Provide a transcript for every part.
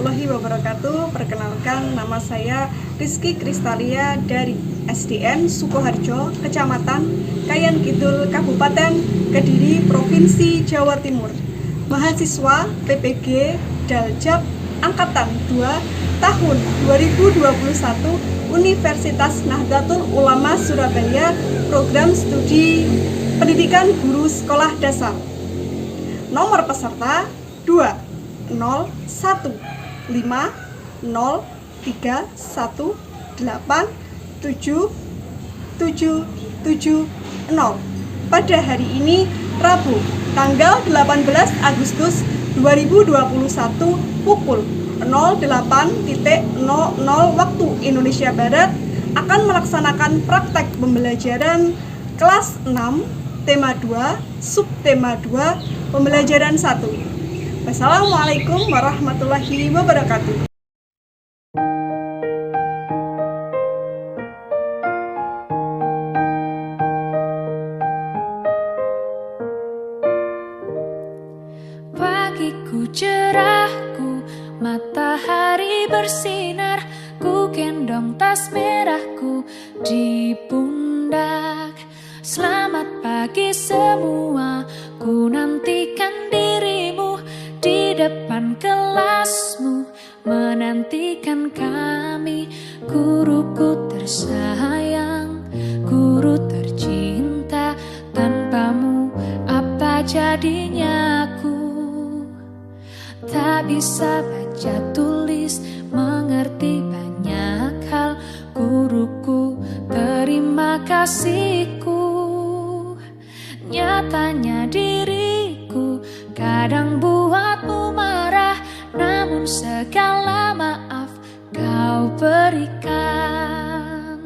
warahmatullahi wabarakatuh. Perkenalkan, nama saya Rizky Kristalia dari SDN Sukoharjo, Kecamatan Kayan Kidul, Kabupaten Kediri, Provinsi Jawa Timur. Mahasiswa PPG Daljab Angkatan 2 tahun 2021 Universitas Nahdlatul Ulama Surabaya, Program Studi Pendidikan Guru Sekolah Dasar. Nomor peserta 20150387770. Pada hari ini, Rabu, tanggal 18 Agustus 2021 pukul 08.00 waktu Indonesia Barat akan melaksanakan praktek pembelajaran kelas 6, tema 2, subtema 2, pembelajaran 1. Wassalamualaikum warahmatullahi wabarakatuh. Pagiku cerahku, matahari bersinar, ku gendong tas merahku di pundak. Selamat pagi semua, ku nantikan dirimu di depan kelasmu, menantikan kami. Guruku tersayang, guru tercinta, tanpamu apa jadinya aku? Tak bisa baca tulis, mengerti banyak hal. Guruku, terima kasihku. Nyatanya diriku kadang buatmu marah, namun segala maaf kau berikan.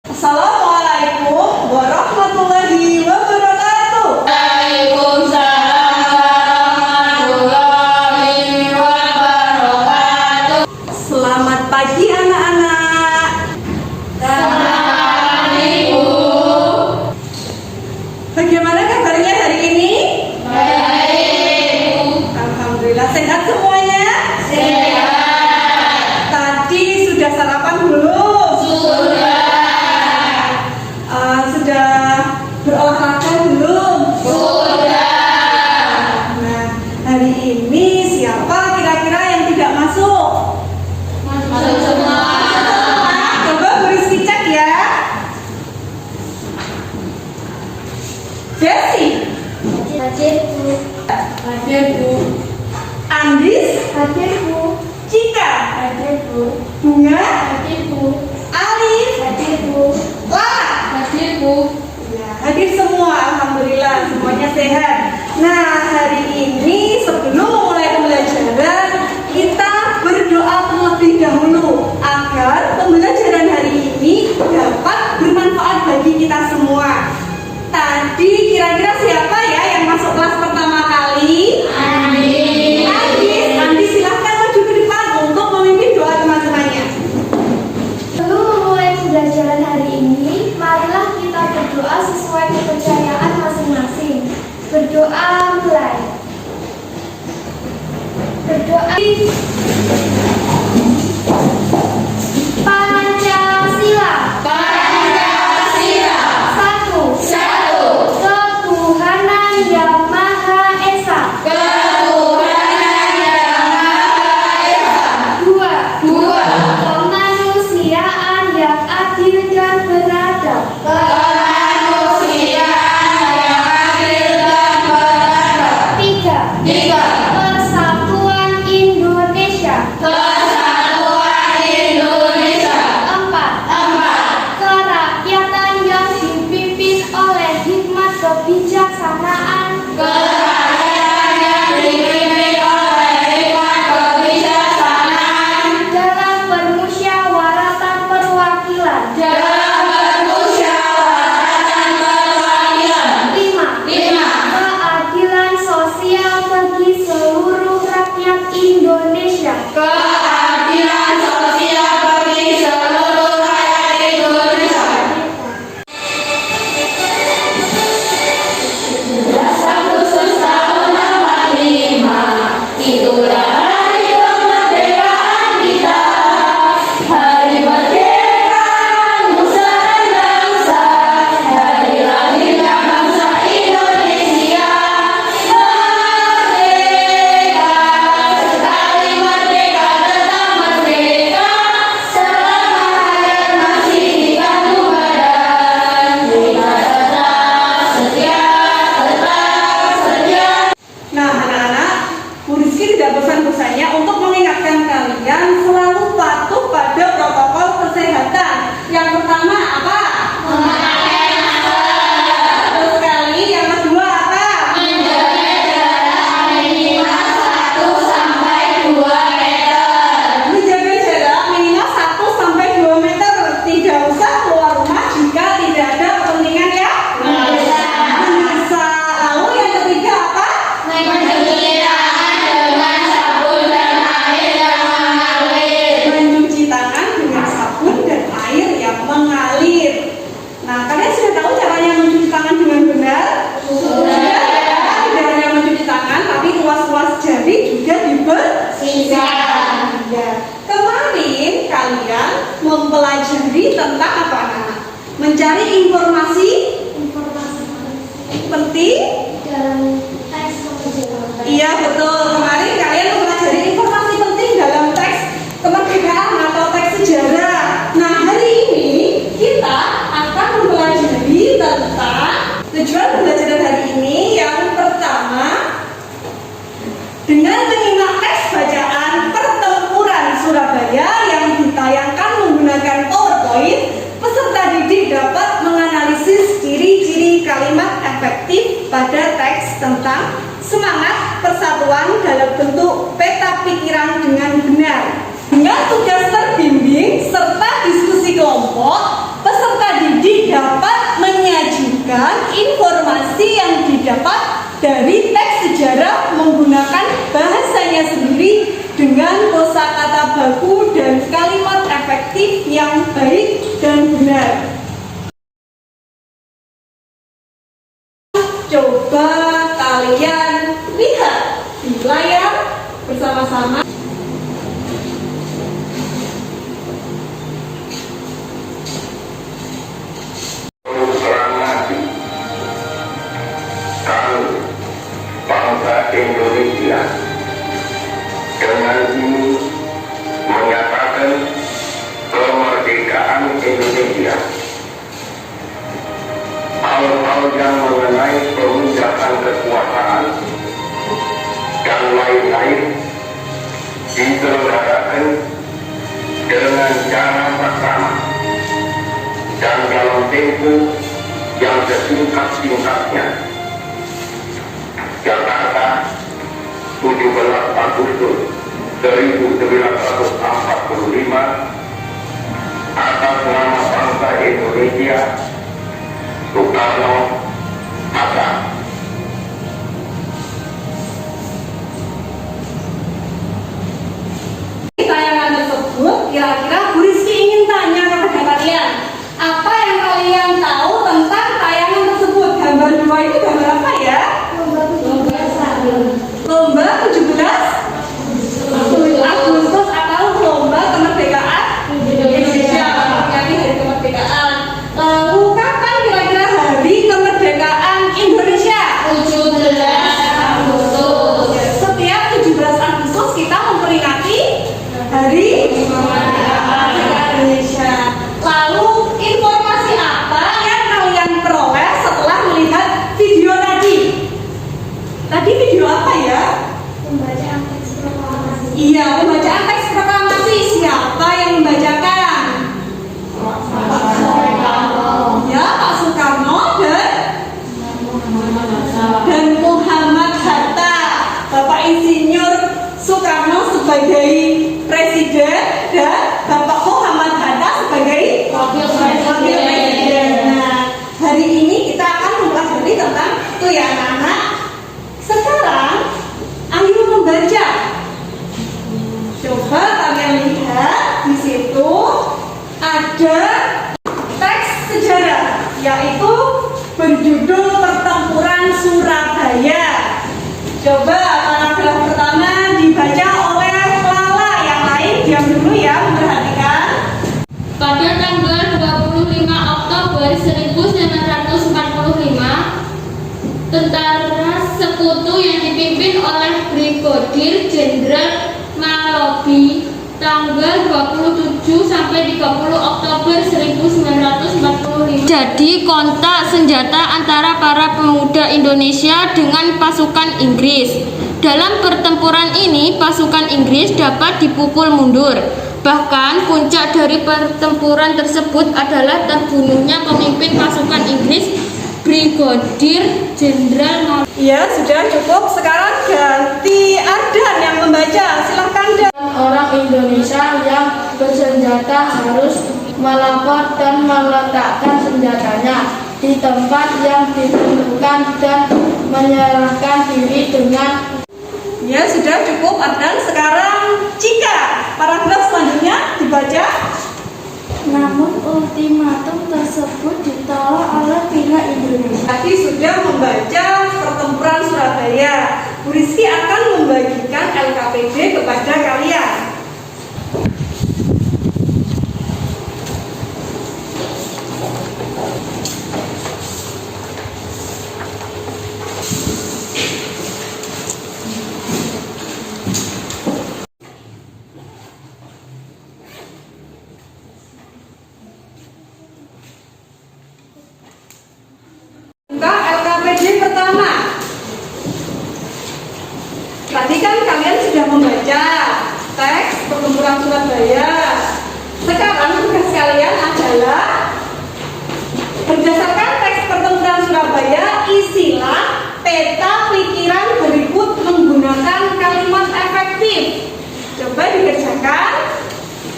Assalamualaikum warahmatullahi wabarakatuh. Waalaikumsalam warahmatullahi wabarakatuh. Selamat pagi anak-anak. Selamat Ibu. Bagaimana kabarnya hari ini? Baik. Alhamdulillah, sehat semuanya? Sehat. Tadi sudah sarapan belum? Sudah berolahraga belum? Sudah. Nah, hari ini siapa kira-kira yang tidak masuk? Masuk semua. Coba berisi cek ya. Jessie, Hadir Bu. Hadir Bu. Andis, Hadir Bu. Cika, Hadir Bu. Bunga, Hadir Bu. Alif, Hadir Bu. Lara. Hadir Bu. Ya, hadir semua, alhamdulillah semuanya sehat. Nah, hari ini sebelum memulai pembelajaran, kita berdoa terlebih dahulu agar pembelajaran hari ini dapat bermanfaat bagi kita semua. Tadi kira-kira siapa ya yang masuk kelas pertama kali? Andi, silahkan maju ke depan untuk memimpin doa teman-temannya. Sebelum memulai pembelajaran hari ini, marilah kita berdoa sesuai kepercayaan masing-masing. Berdoa mulai. Berdoa. Pancasila. Pancasila. Satu. Ketuhanan yang Maha Esa. Ketuhanan yang Maha Esa. Dua. Dua. Kemanusiaan yang adil dan beradab. Kemanusiaan yang adil dan beradab. Tiga. Tiga. Persatuan Indonesia. Persatuan Indonesia. Empat. Kerakyatan yang dipimpin oleh hikmat kebijaksanaan. Kerakyatan yang dipimpin oleh hikmat kebijaksanaan. Dalam permusyawaratan perwakilan. Dalam permusyawaratan perwakilan. Lima. Keadilan sosial bagi seluruh rakyat Indonesia. Keadilan sosial bagi seluruh rakyat Indonesia. Agustus tahun 45, itulah bahwasanya untuk mengingatkan kalian selalu patuh pada protokol kesehatan. Yang pertama apa? Memakai masker. Betul sekali. Yang kedua apa? Menjaga jarak minimal 1 sampai 2 meter. Menjaga jarak minimal 1 sampai 2 meter. Tidak usah keluar rumah jika tidak ada kepentingan yang mendesak. Lalu yang ketiga apa? Mencuci tangan dengan sabun dan air yang mengalir. Mencuci tangan dengan sabun dan air yang mengalir. Nah, kalian sudah tahu caranya mencuci tangan dengan benar? Sudah. Tidak hanya mencuci tangan, tapi ruas-ruas jari juga dibersihkan. Ya. Kemarin kalian mempelajari tentang apa, anak-anak? Mencari informasi penting. Dalam teks kemerdekaan. Iya betul, kemarin kalian mempelajari informasi penting dalam teks kemerdekaan atau teks sejarah. Nah, hari ini kita akan mempelajari tentang tujuan pembelajaran hari ini. Yang pertama, dengan menyimak teks bacaan pertempuran Surabaya yang ditayangkan menggunakan PowerPoint, peserta didik dapat menganalisis ciri-ciri kalimat efektif pada teks tentang semangat persatuan dalam bentuk peta pikiran dengan benar. Dengan tugas terbimbing serta diskusi kelompok, peserta didik dapat menyajikan informasi yang didapat dari teks sejarah menggunakan bahasanya sendiri dengan kosakata baku dan kalimat efektif yang baik dan benar. Coba kalian lihat di layar bersama-sama. Proklamasi kami bangsa Indonesia dengan ini menyatakan kemerdekaan Indonesia. Hal-hal yang mengenai pemindahan kekuasaan dan lain-lain diselenggarakan dengan cara bersama dan dalam tempo yang sesingkat-singkatnya. Jakarta, 17 Agustus 1945, atas nama bangsa Indonesia, Soekarno, Hatta. Tayangan tersebut kira-kira Bu Rizky ingin tanya kepada kalian, apa yang kalian tahu tentang tayangan tersebut? Gambar 2 itu gambar apa ya? Lomba 17 Agustus atau lomba kemerdekaan Indonesia, hari kemerdekaan. Lalu kapan kira-kira hari kemerdekaan Indonesia? 17 Agustus. Setiap 17 Agustus kita memperingati hari kemerdekaan Indonesia. Lalu informasi apa yang kalian peroleh setelah melihat video tadi? Tadi video apa ya? Pembacaan teks proklamasi. Iya, pembacaan teks proklamasi. Siapa yang membacakan? Ya, Pak Soekarno dan Muhammad Hatta. Bapak Insinyur Soekarno sebagai presiden dan Bapak Muhammad Hatta sebagai wakil presiden. Nah, hari ini kita akan mempelajari tentang itu ya anak-anak. Sekarang ayo membaca. Coba kalian lihat di situ ada teks sejarah yaitu berjudul Pertempuran Surabaya. Coba paragraf pertama dibaca oleh Lala, yang lain diam dulu ya, memperhatikan. Pada tanggal 25 Oktober 1945, tentara sekutu yang dipimpin oleh Brigadir Jenderal Malobi tanggal 27 sampai 30 Oktober 1945 jadi kontak senjata antara para pemuda Indonesia dengan pasukan Inggris. Dalam pertempuran ini, pasukan Inggris dapat dipukul mundur. Bahkan, puncak dari pertempuran tersebut adalah terbunuhnya pemimpin pasukan Inggris, Brigadir Jenderal. Ya, sudah cukup. Sekarang ganti Ardan yang membaca. Silahkan, Dan. Orang Indonesia yang bersenjata harus melapor dan meletakkan senjatanya di tempat yang ditentukan dan menyerahkan diri dengan. Ya, sudah cukup, Ardan. Sekarang Cika. Paragraf selanjutnya dibaca. Namun ultimatum tersebut ditolak oleh pihak Indonesia. Tadi sudah membaca pertempuran Surabaya. Bu Rizky akan membagikan LKPD kepada kalian. LKPD pertama. Tadi kan kalian sudah membaca teks pertempuran Surabaya. Sekarang tugas kalian adalah berdasarkan teks pertempuran Surabaya, isilah peta pikiran berikut menggunakan kalimat efektif. Coba dikerjakan.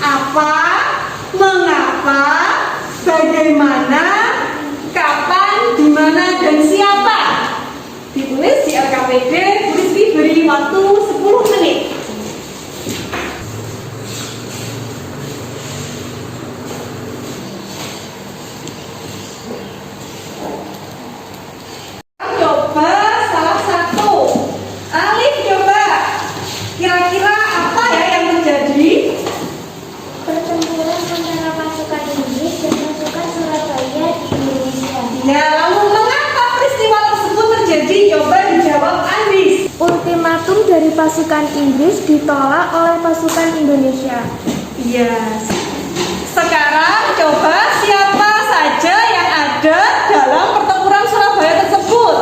Apa, mengapa, bagaimana, kapan, di mana, dan siapa. Ditulis di LKPD. Bu Rizky beri waktu 10 menit. Coba salah satu. Alif, coba. Kira-kira apa ya yang terjadi? Pertempuran antara pasukan Inggris dan pasukan Surabaya di Indonesia. Ya, lalu mengapa peristiwa tersebut terjadi? Coba dijawab, Andis. Ultimatum dari pasukan Inggris ditolak oleh pasukan Indonesia. Yes. Sekarang coba siapa saja yang ada dalam pertempuran Surabaya tersebut?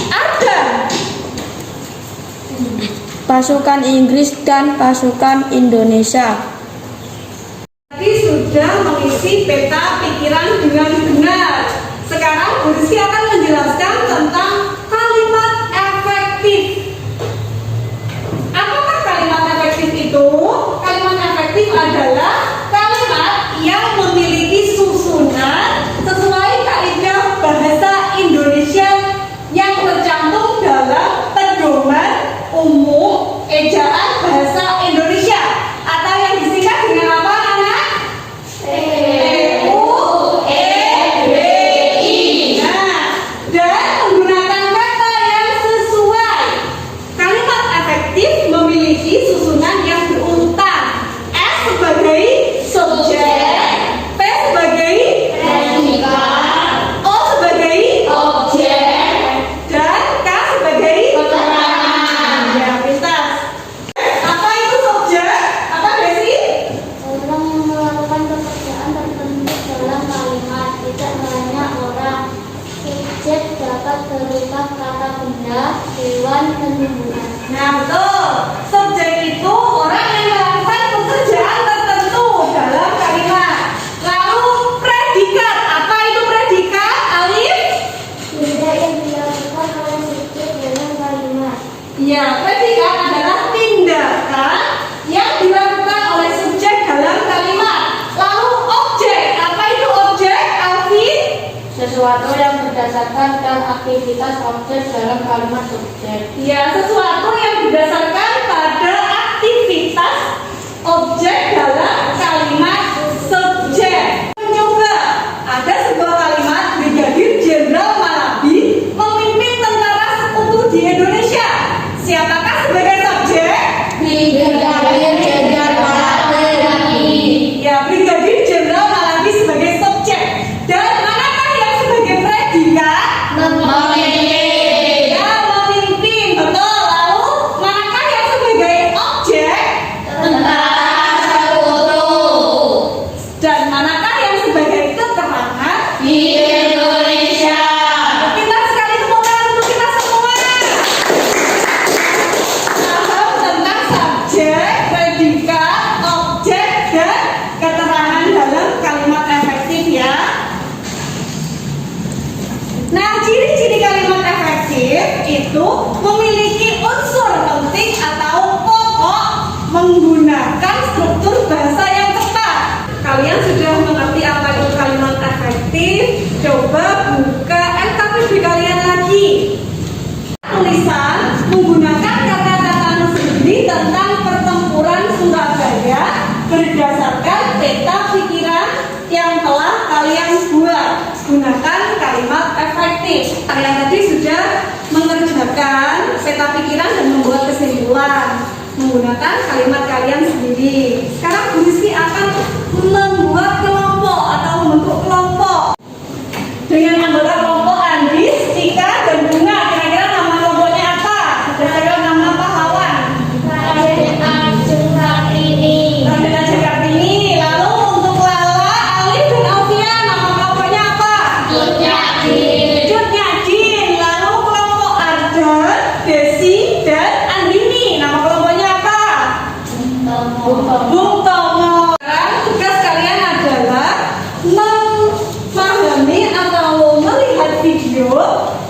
Ada. Pasukan Inggris dan pasukan Indonesia. Tadi sudah mengisi peta pikiran dengan benar. Sekarang Bu Rizky akan menjelaskan tentang kalimat efektif. Apakah kalimat efektif itu? Kalimat efektif adalah kalimat yang memiliki susunan sesuai kaidah bahasa Indonesia yang tercantum dalam pedoman umum ejaan bahasa Indonesia, atau yang disingkat dengan apa, anak? PUEBI. Nah, dan menggunakan kata yang sesuai. Kalimat efektif memiliki susunan yang berurutan. S sebagai subjek, P sebagai predikat, O sebagai objek, dan K sebagai keterangan. Ya, pintas. Apa itu subjek? Apa, Desi? Orang yang melakukan pekerjaan tertentu dalam kalimat, tidak hanya orang. Subjek dapat berupa kata benda, hewan, dan tumbuhan. Nah, betul. Subjek itu orang yang melakukan pekerjaan tertentu dalam kalimat. Lalu predikat. Apa itu predikat, Alif? Benda yang dilakukan oleh subjek dalam kalimat. Ya, predikat adalah tindakan yang dilakukan oleh subjek dalam kalimat. Lalu objek. Apa itu objek, Alvin? Sesuatu yang berdasarkan dan aktivitas objek dalam kalimat subjek. Ya, sesuatu yang berdasarkan pada aktivitas objek dalam kalimat subjek. Mencoba, ada sebuah kalimat Brigadir Jenderal Malabi memimpin tentara sekutu di Indonesia. Siapakah sebagai subjek? Brigadir Jenderal Malabi. Ya, Brigadir Jenderal Malabi sebagai subjek. Dan manakah yang sebagai predikat? Memimpin. Ya, memimpin. Betul. Lalu manakah kalian tadi sudah mengerjakan peta pikiran dan membuat kesimpulan menggunakan kalimat kalian sendiri. Sekarang Bu Rizky akan membuat kelompok atau membentuk kelompok dengan anggota kelompok Andis, Cika, dan Bunga. Kira-kira nama kelompoknya apa? Berdasarkan nama pahlawan. Raden Ajeng Kartini. Raden Ajeng Kartini. Lalu untuk Lala, Alif, dan Alfian, nama kelompoknya apa? Cut Nyakin. Cut Nyakin. Lalu kelompok Ardan, Desi, dan Andini. Nama kelompoknya apa? Bung Tomo. Sekarang tugas kalian adalah memahami atau melihat video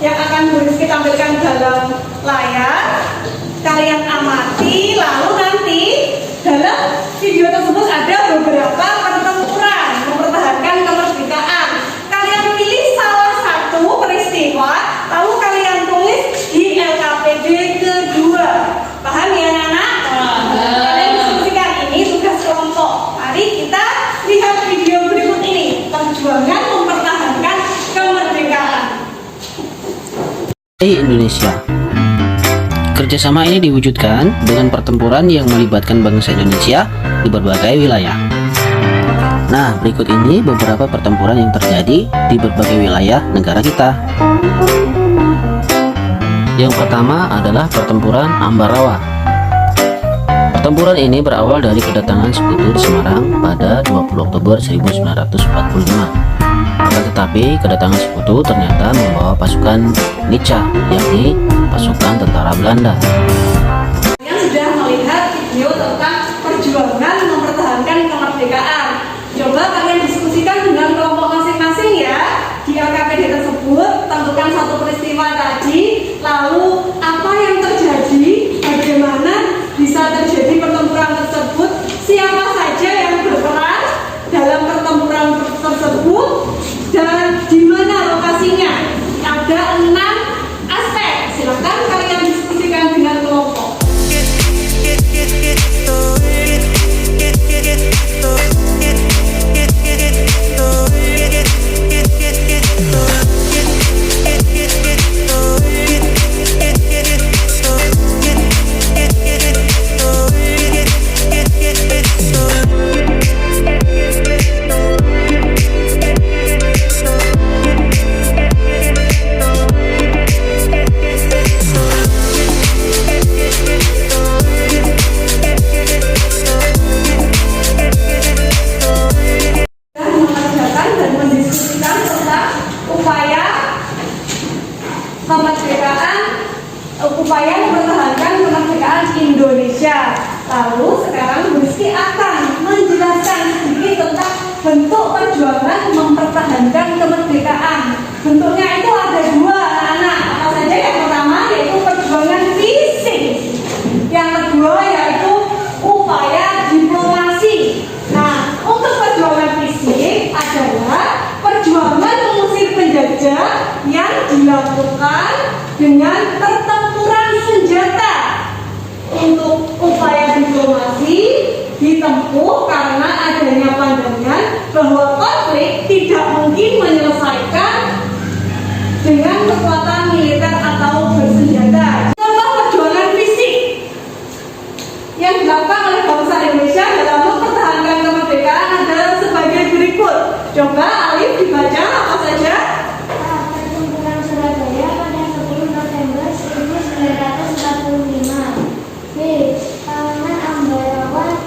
yang akan Bu Rizky tampilkan dalam layar. Kalian amati, lalu nanti dalam video tersebut ada beberapa pertempuran mempertahankan kemerdekaan. Kalian pilih salah satu peristiwa, lalu kalian tulis di LKPD kedua. Paham ya anak-anak? Kalian diskusikan, ini tugas kelompok. Mari kita lihat video berikut ini. Perjuangan mempertahankan kemerdekaan. Indonesia. Kerjasama ini diwujudkan dengan pertempuran yang melibatkan bangsa Indonesia di berbagai wilayah. Nah, berikut ini beberapa pertempuran yang terjadi di berbagai wilayah negara kita. Yang pertama adalah pertempuran Ambarawa. Pertempuran ini berawal dari kedatangan sekutu di Semarang pada 20 Oktober 1945. Tetapi kedatangan sekutu ternyata membawa pasukan Nica, yakni pasukan tentara Belanda. Kalian sudah melihat video tentang perjuangan mempertahankan kemerdekaan. Coba kalian diskusikan dengan kelompok masing-masing ya. Di LKPD tersebut tentukan satu peristiwa tadi, lalu apa yang terjadi, bagaimana bisa terjadi pertempuran tersebut, siapa saja yang berperan dalam pertempuran tersebut, dan di mana lokasinya. Ada 6 aspek. Silakan kalian diskusikan dengan kelompok. Mengerjakan dan mendiskusikan tentang upaya mempertahankan kemerdekaan Indonesia. Lalu sekarang Bu Rizky akan menjelaskan sedikit tentang bentuk perjuangan mempertahankan kemerdekaan. Bentuknya itu ada 2 anak-anak. Apa saja? Yang pertama yaitu perjuangan fisik. Yang kedua yaitu upaya diplomasi. Nah, untuk perjuangan fisik adalah perjuangan mengusir penjajah yang dilakukan dengan pertempuran senjata. Untuk upaya diplomasi ditempuh karena adanya pandangan bahwa konflik tidak mungkin menyelesaikan dengan kekuatan militer atau bersenjata. Contoh perjuangan fisik yang dilakukan oleh bangsa Indonesia dalam mempertahankan kemerdekaan adalah sebagai berikut. Coba Alif dibaca apa saja? Pertempuran Surabaya pada 10 November 1945. B. Tawanan Ambarawa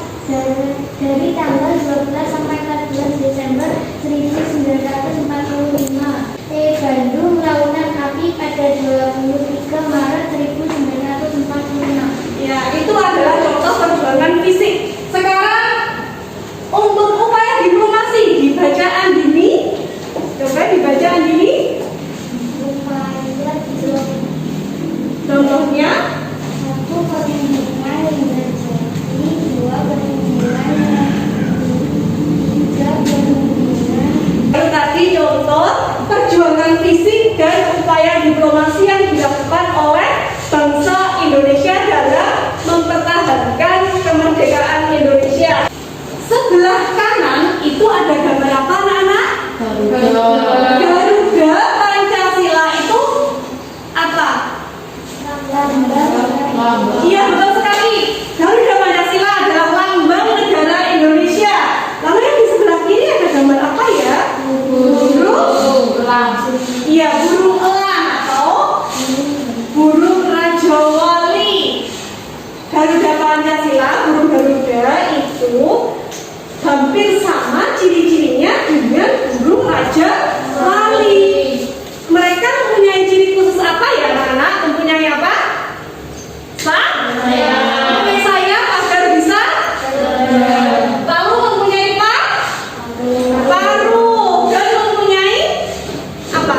dari tanggal 12 sampai 14 Desember 1945. E. Bandung Launan Api pada 23 Maret 1946. Ya, itu adalah contoh perjuangan fisik. Sekarang untuk upaya diplomasi dibaca Andini. sila burung garuda itu hampir sama ciri-cirinya dengan burung raja wali. Mereka mempunyai ciri khusus apa ya anak-anak? Mempunyai apa? Mempunyai sayap agar bisa lalu mempunyai paruh dan mempunyai apa?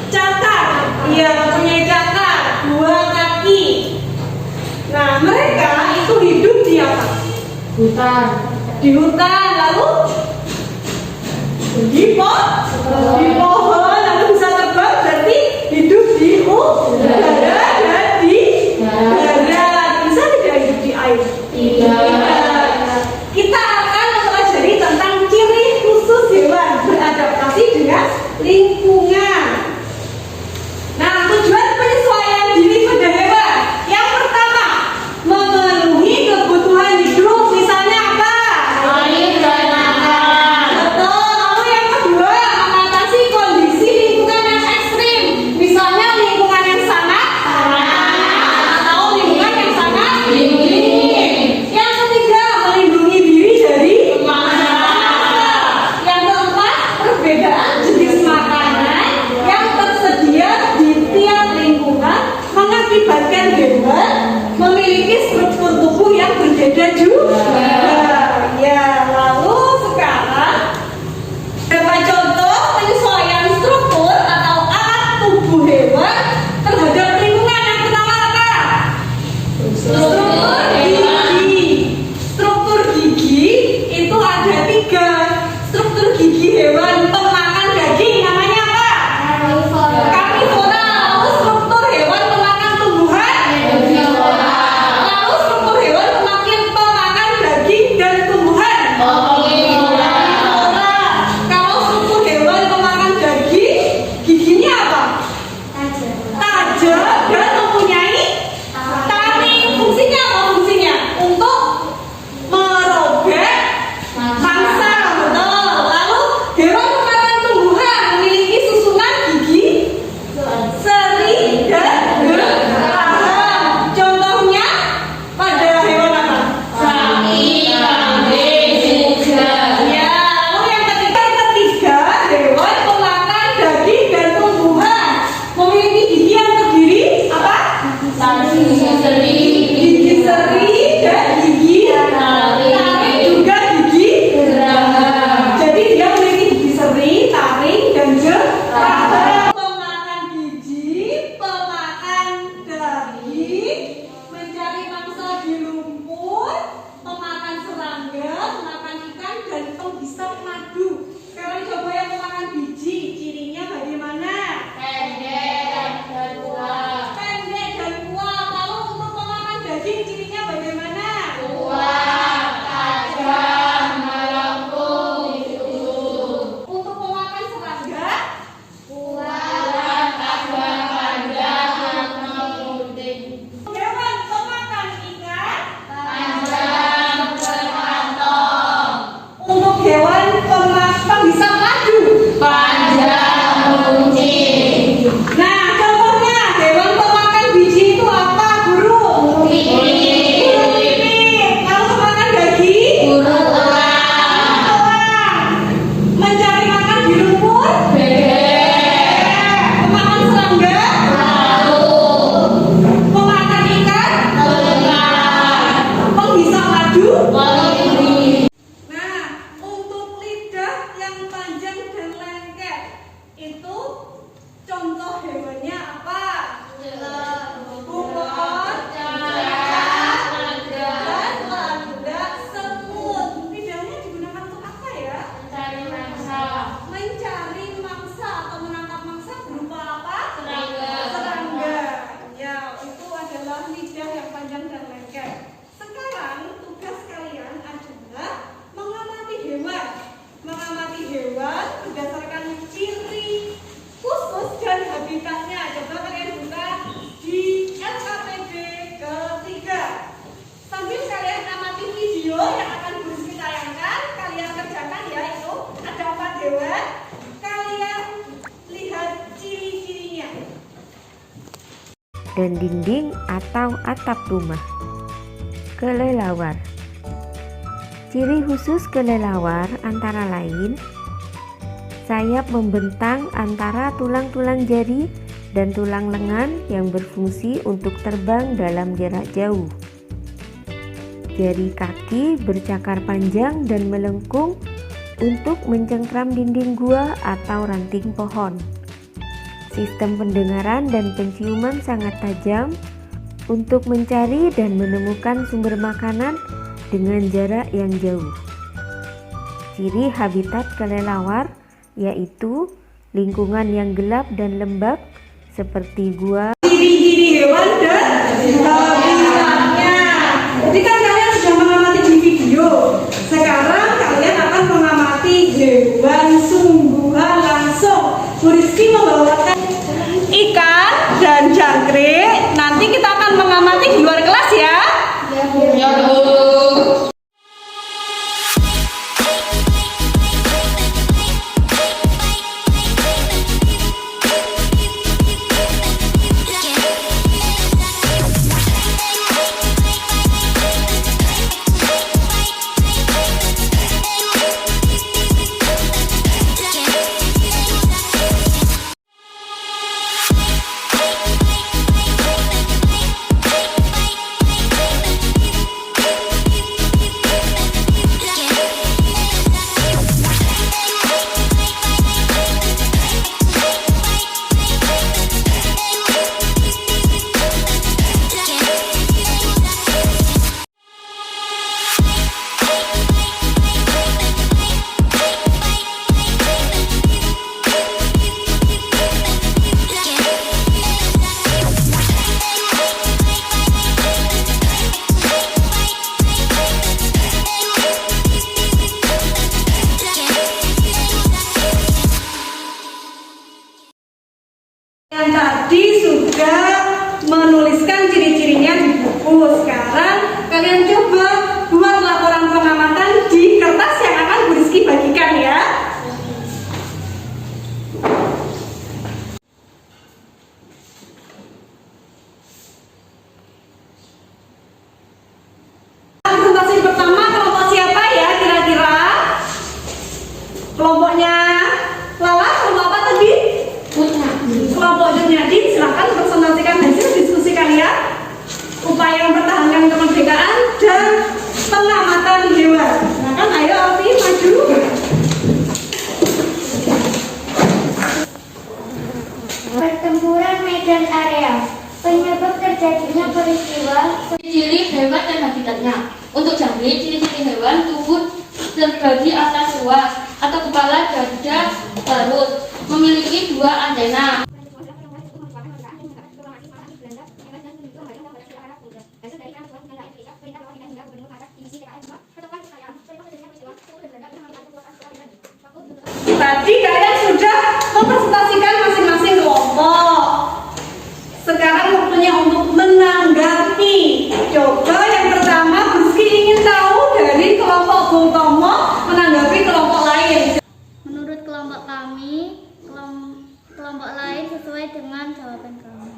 Cakar. Iya, mempunyai cakar, 2 kaki. Nah, mereka itu hidup di apa? Hutan. Di hutan, lalu di pohon, lalu bisa terbang, berarti hidup di udara dan di darat. Bisa tidak hidup di air? Tidak. Kita akan mempelajari tentang ciri khusus hewan beradaptasi dengan lingkungan. Nah, tujuan penyesuaian diri pada hewan. Yang pertama, memenuhi kebutuhan hidup. Misalnya apa? Air dan makan. Betul. Lalu yang kedua, mengatasi kondisi lingkungan yang ekstrim. Misalnya lingkungan yang sangat panas atau lingkungan yang sangat dingin. Yang ketiga, melindungi diri dari masalah. Yang keempat, perbedaan jenis makanan yang tersedia di tiap lingkungan mengakibatkan hewan memiliki struktur tubuh yang berbeda juga. Ya, lalu sekarang beberapa contoh penyesuaian struktur atau alat tubuh hewan terhadap lingkungan. Yang pertama apa? Struktur gigi. Struktur gigi itu ada 3. Struktur gigi hewan pemakan daging namanya apa? Karnivora. Lalu struktur hewan pemakan tumbuhan? Lalu struktur hewan pemakan daging dan tumbuhan? Omnivora. Kalau struktur hewan pemakan daging, giginya apa? Tajam dan mempunyai taring. Fungsinya apa? Fungsinya untuk merobek mangsa, betul. Lalu hewan pemakan tumbuhan memiliki susunan gigi seri dan geraham. Contohnya pada hewan apa? Sapi, kambing, juga. Ya, lalu yang ketiga, hewan pemakan daging dan tumbuhan memiliki gigi yang terdiri apa? Gigi seri. Gigi seri dan gigi taring, juga gigi geraham. Jadi dia memiliki gigi seri, taring, dan geraham. Pemakan biji, pemakan daging, mencari mangsa di lumpur, pemakan serangga, pemakan ikan, dan penghisap madu. Sekarang coba yang pemakan biji, cirinya bagaimana? Pendek dan kuat. Pendek dan kuat. Lalu untuk pemakan daging, cirinya bagaimana? Kuat, tajam, melengkung, Untuk pemakan serangga, kuat, tajam, panjang, menggunting. hewan pemakan ikan, Panjang, berkantong. untuk hewan penghisap madu. Panjang, mengunci. Nah, contohnya hewan pemakan biji itu apa, guru? Pipit. Burung pipit. Lalu pemakan daging? Burung elang. Elang. Mencari makan di lumpur? Pemakan serangga? Pemakan ikan? Penghisap madu? Nah, untuk lidah yang panjang dan lengket itu contoh hewannya apa? Bunglon, dan landak, semut. Lidahnya digunakan untuk apa ya? Mencari mangsa atau menangkap mangsa berupa apa? Serangga. Ya, itu adalah lidah yang panjang dan lengket. Sekarang tugas kalian adalah mengamati hewan. Mengamati hewan berdasarkan ciri khusus dan habitatnya. Coba kalian buka di SKPD ketiga. Sambil kalian amati video yang akan Guru Sri tayangkan, kalian kerjakan ya itu. Ada 4 hewan. Kalian lihat ciri-cirinya. dan dinding atau atap rumah. Kelelawar. Ciri khusus kelelawar antara lain sayap membentang antara tulang-tulang jari dan tulang lengan yang berfungsi untuk terbang dalam jarak jauh. Jari kaki bercakar panjang dan melengkung untuk mencengkram dinding gua atau ranting pohon. Sistem pendengaran dan penciuman sangat tajam untuk mencari dan menemukan sumber makanan dengan jarak yang jauh. Ciri habitat kelelawar yaitu lingkungan yang gelap dan lembab seperti gua. Ciri-ciri hewan dan habitatnya. Jadi kan kalian sudah mengamati di video. Sekarang kalian akan mengamati hewan sungguhan langsung. Bu Rizky membawakan ikan dan jangkrik. Nanti kita akan mengamati di luar kelas ya. Ya, Bu. Yang tadi sudah menuliskan ciri-cirinya di buku. Sekarang kalian coba buat laporan pengamatan di kertas yang akan Bu Rizky bagikan ya. Presentasi pertama kelompok siapa ya kira-kira? Kelompoknya Lala, kelompok apa tadi? Kelompok Junyadin, silahkan presentasikan hasil diskusi kalian, upaya mempertahankan kemerdekaan dan pengamatan hewan. Silahkan, ayo Alfi maju. Pertempuran medan area. Penyebab terjadinya peristiwa. Ciri hewan dan habitatnya. Untuk jangkrik, ciri-ciri hewan tubuh terbagi atas luas atau kepala, dada, perut, memiliki 2 antena. Tadi kalian sudah mempresentasikan masing-masing kelompok. Sekarang waktunya untuk menanggapi. Coba yang pertama, Rizky ingin tahu dari kelompok Bung Tomo menanggapi kelompok lain. Menurut kelompok kami, kelompok lain sesuai dengan jawaban kami.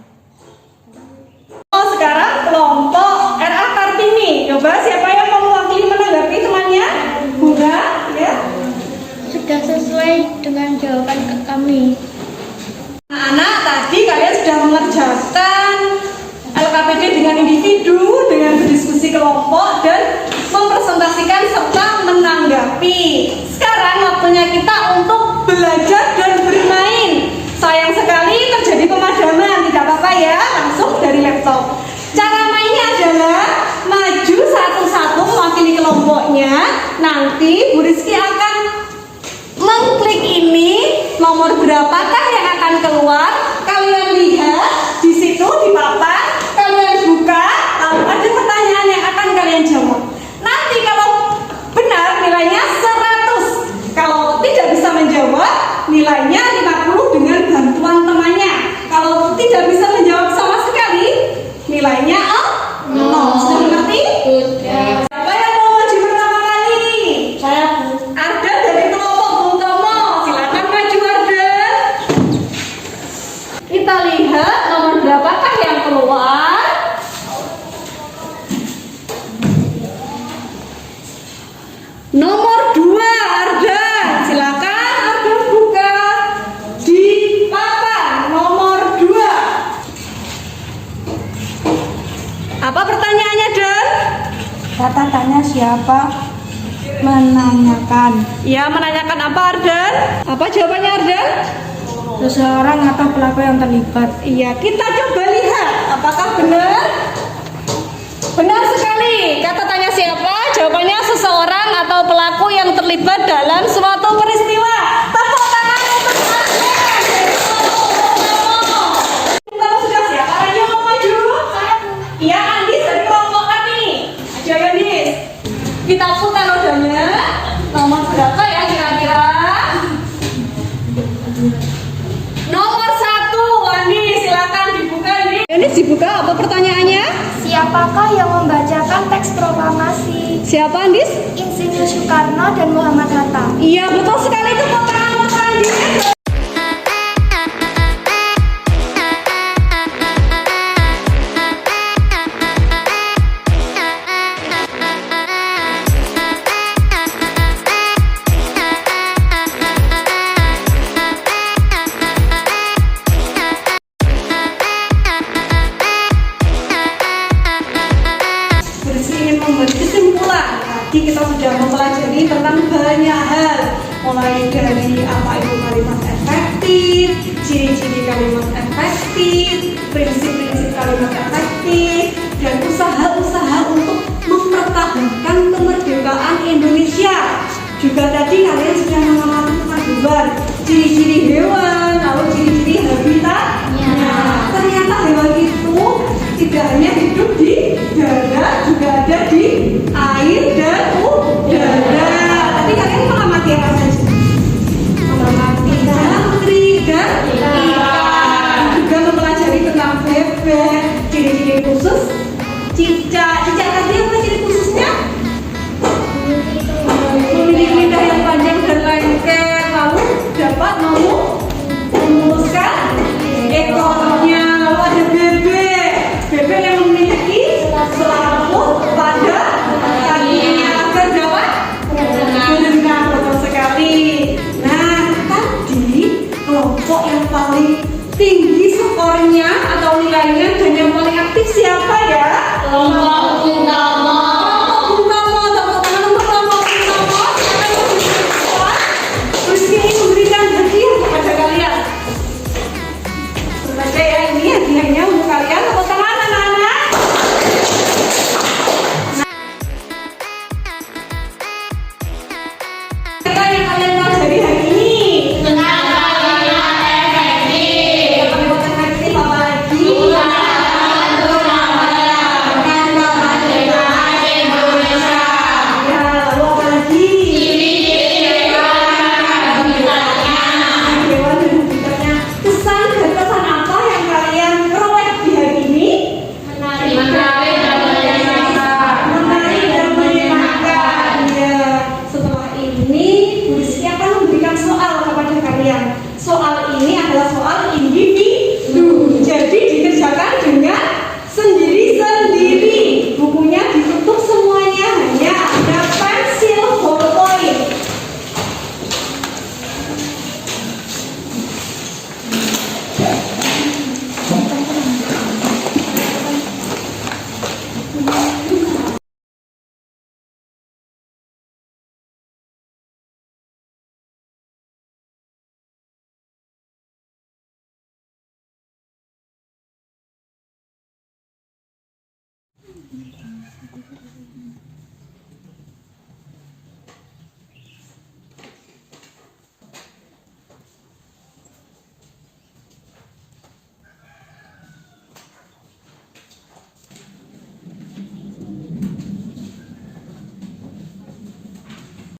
Sekarang kelompok RA Kartini. Coba siapa yang mau mewakili menanggapi temannya? Bunga, ya. Sudah sesuai dengan jawaban kami. Anak-anak, tadi kalian sudah mengerjakan LKPD dengan individu, dengan berdiskusi kelompok dan mempresentasikan serta menanggapi. Sekarang waktunya kita untuk belajar dan bermain. Sayang sekali terjadi pemadaman, tidak apa-apa ya, langsung dari laptop. Cara mainnya adalah maju satu-satu mewakili kelompoknya. Nanti Bu Rizky akan mengklik ini, nomor berapakah yang akan keluar. Kalian lihat di situ di papan, kalian buka, lalu ada pertanyaan yang akan kalian jawab. Nanti kalau benar nilainya 100, kalau tidak bisa menjawab nilainya 50 dengan bantuan temannya. Kalau tidak bisa menjawab sama sekali nilainya 0. Sudah mengerti? Sudah. Siapa yang mau maju pertama kali? Saya Ada dari kelompok Bung Tomo, silakan maju Arda. Kita lihat nomor berapakah yang keluar. pertanyaannya, Den? Kata tanya siapa menanyakan. Ya, menanyakan apa, Arden? Apa jawabannya, Arden? Seseorang atau pelaku yang terlibat. Iya, kita coba lihat apakah benar. Benar sekali. Kata tanya siapa? Jawabannya seseorang atau pelaku yang terlibat dalam suatu peristiwa. Tepuk tangan untuk Arden. Kalau sudah siap, arahnya mau maju. Iya, Andis dari kelompok kami. Ayo, Andis. Kita putar rodanya. Nomor berapa ya kira-kira? Nomor 1, Andi, silakan dibuka nih. Ini dibuka apa pertanyaannya? Siapakah yang membacakan teks proklamasi? Siapa, Andis? Insinyur Soekarno dan Muhammad Hatta. Iya, betul sekali, tepuk tangan untuk Andis. Ingin memberi kesimpulan. Tadi kita sudah mempelajari tentang banyak hal, mulai dari apa itu kalimat efektif, ciri-ciri kalimat efektif, prinsip-prinsip kalimat efektif, dan usaha-usaha untuk mempertahankan kemerdekaan Indonesia. Juga tadi kalian sudah mengenal tentang hewan, ciri-ciri hewan, lalu ciri-ciri habitatnya. Ternyata hewan itu tidak hanya hidup di darat, juga ada di air dan udara. Tadi kalian mengamati apa saja? Mengamati jangkrik dan ikan. Juga mempelajari tentang bebek, ciri-ciri khusus cicak. Cicak tadi apa ciri khususnya? Memiliki lidah yang panjang dan lengket, lalu dapat memuluskan ekornya. Lalu ada bebek, bebek yang memiliki selaput pada kakinya agar dapat berenang. Betul sekali. Nah, tadi kelompok yang paling tinggi skornya atau nilainya dan yang paling aktif siapa ya? Kelompok utama. Hadiahnya untuk kalian, tepuk tangan anak-anak. Apa yang kalian pelajari hari ini? Tentang kalimat efektif. Kalimat efektif apa lagi? Ya, lalu apa lagi? Kesan dan pesan apa yang kalian peroleh di hari ini? Menarik dan menyenangkan. Ya, setelah ini Bu Rizky akan memberikan soal kepada kalian. Soal ini adalah soal individu, jadi dikerjakan dengan sendiri-sendiri. Bukunya ditutup semuanya, hanya ada pensil ballpoint.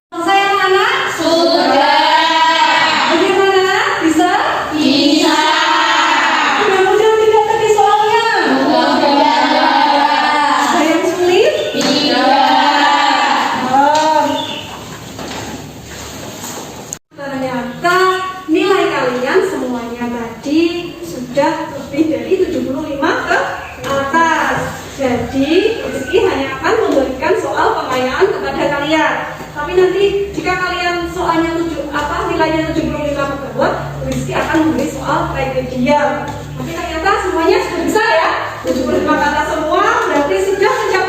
Selesai anak-anak? Sudah. Bagaimana? Bisa? Bisa. Mudah-mudahan tidak tadi soalnya. Ada yang sulit? Ternyata nilai kalian semuanya tadi sudah lebih dari 75 ke atas. Jadi Rizky hanya akan memberikan soal pengayaan kepada kalian. Tapi nanti jika kalian soalnya nilainya 75 ke bawah, Rizky akan memberi soal remedial. Tapi ternyata semuanya sudah bisa ya, 75 kata semua, berarti sudah mencapai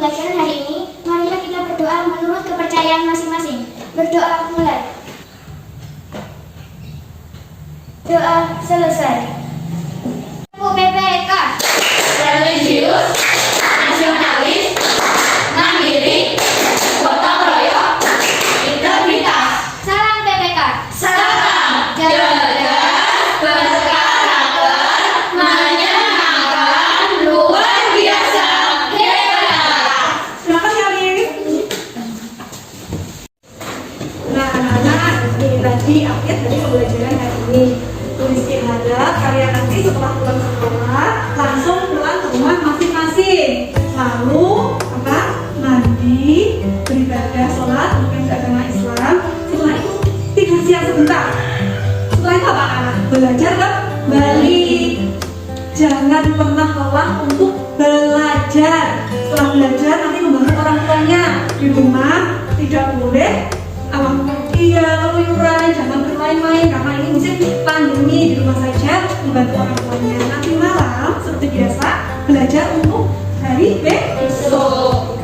pembelajaran hari ini, marilah kita berdoa menurut kepercayaan masing-masing. Berdoa mulai. Doa selesai. PPK. Religius, nasionalis, mandiri, gotong royong, integritas. Salam PPK. Salam cerdas, berkarakter, menyenangkan, luar biasa, hebat. Silakan ya, Alif. Nah, anak-anak, ini tadi update dari pembelajaran hari ini. Tulis ibadah, kalian nanti setelah pulang sekolah langsung pulang ke rumah masing-masing. Lalu apa? Mandi, beribadah, sholat, mungkin agama Islam. Setelah itu tidur siang sebentar. Setelah itu apa anak? Belajar kembali. Jangan pernah lelah untuk belajar. Setelah belajar nanti membantu orang tuanya di rumah. Tidak boleh keluyuran, jangan bermain-main karena ini musim pandemi, di rumah saja membantu orang tuanya. Nanti malam seperti biasa belajar untuk hari besok.